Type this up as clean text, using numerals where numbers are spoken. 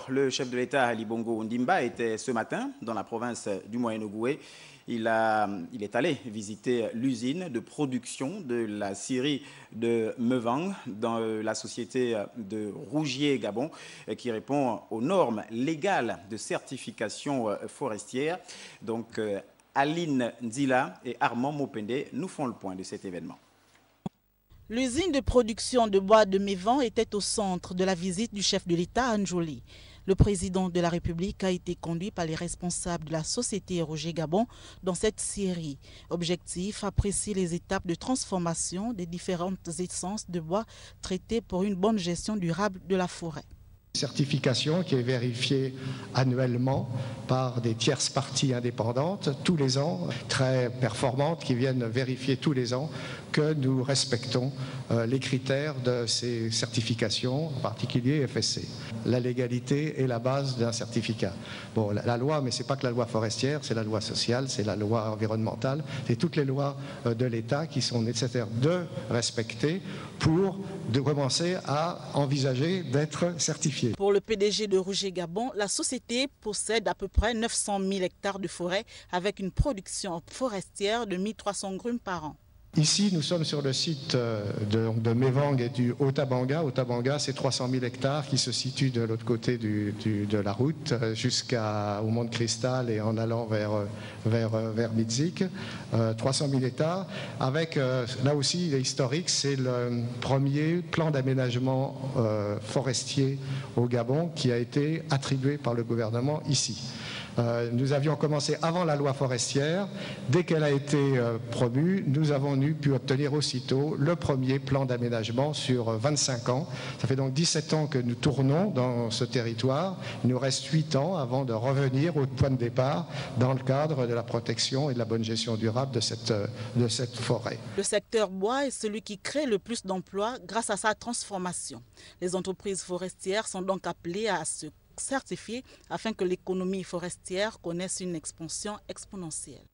Le chef de l'État, Ali Bongo Ondimba, était ce matin dans la province du Moyen-Ogooué. Il est allé visiter l'usine de production de la scierie de Mevang dans la société de Rougier Gabon qui répond aux normes légales de certification forestière. Donc, Aline Nzila et Armand Mopende nous font le point de cet événement. L'usine de production de bois de Mevang était au centre de la visite du chef de l'État à Njoli. Le président de la République a été conduit par les responsables de la société Rougier Gabon dans cette scierie. Objectif, apprécier les étapes de transformation des différentes essences de bois traitées pour une bonne gestion durable de la forêt. Certification qui est vérifiée annuellement par des tierces parties indépendantes tous les ans, très performantes, qui viennent vérifier tous les ans que nous respectons les critères de ces certifications, en particulier FSC. La légalité est la base d'un certificat. Bon, la loi, mais ce n'est pas que la loi forestière, c'est la loi sociale, c'est la loi environnementale, c'est toutes les lois de l'État qui sont nécessaires de respecter pour commencer à envisager d'être certifié. Pour le PDG de Rougier Gabon, la société possède à peu près 900 000 hectares de forêt avec une production forestière de 1300 grumes par an. Ici, nous sommes sur le site de Mevang et du Haut-Tabanga. Haut-Tabanga, c'est 300 000 hectares qui se situent de l'autre côté de la route jusqu'au Mont de Cristal et en allant vers Midzik. 300 000 hectares. Avec, là aussi, historique, c'est le premier plan d'aménagement forestier au Gabon qui a été attribué par le gouvernement ici. Nous avions commencé avant la loi forestière. Dès qu'elle a été promue, nous avons pu obtenir aussitôt le premier plan d'aménagement sur 25 ans. Ça fait donc 17 ans que nous tournons dans ce territoire. Il nous reste 8 ans avant de revenir au point de départ dans le cadre de la protection et de la bonne gestion durable de cette forêt. Le secteur bois est celui qui crée le plus d'emplois grâce à sa transformation. Les entreprises forestières sont donc appelées à se certifier afin que l'économie forestière connaisse une expansion exponentielle.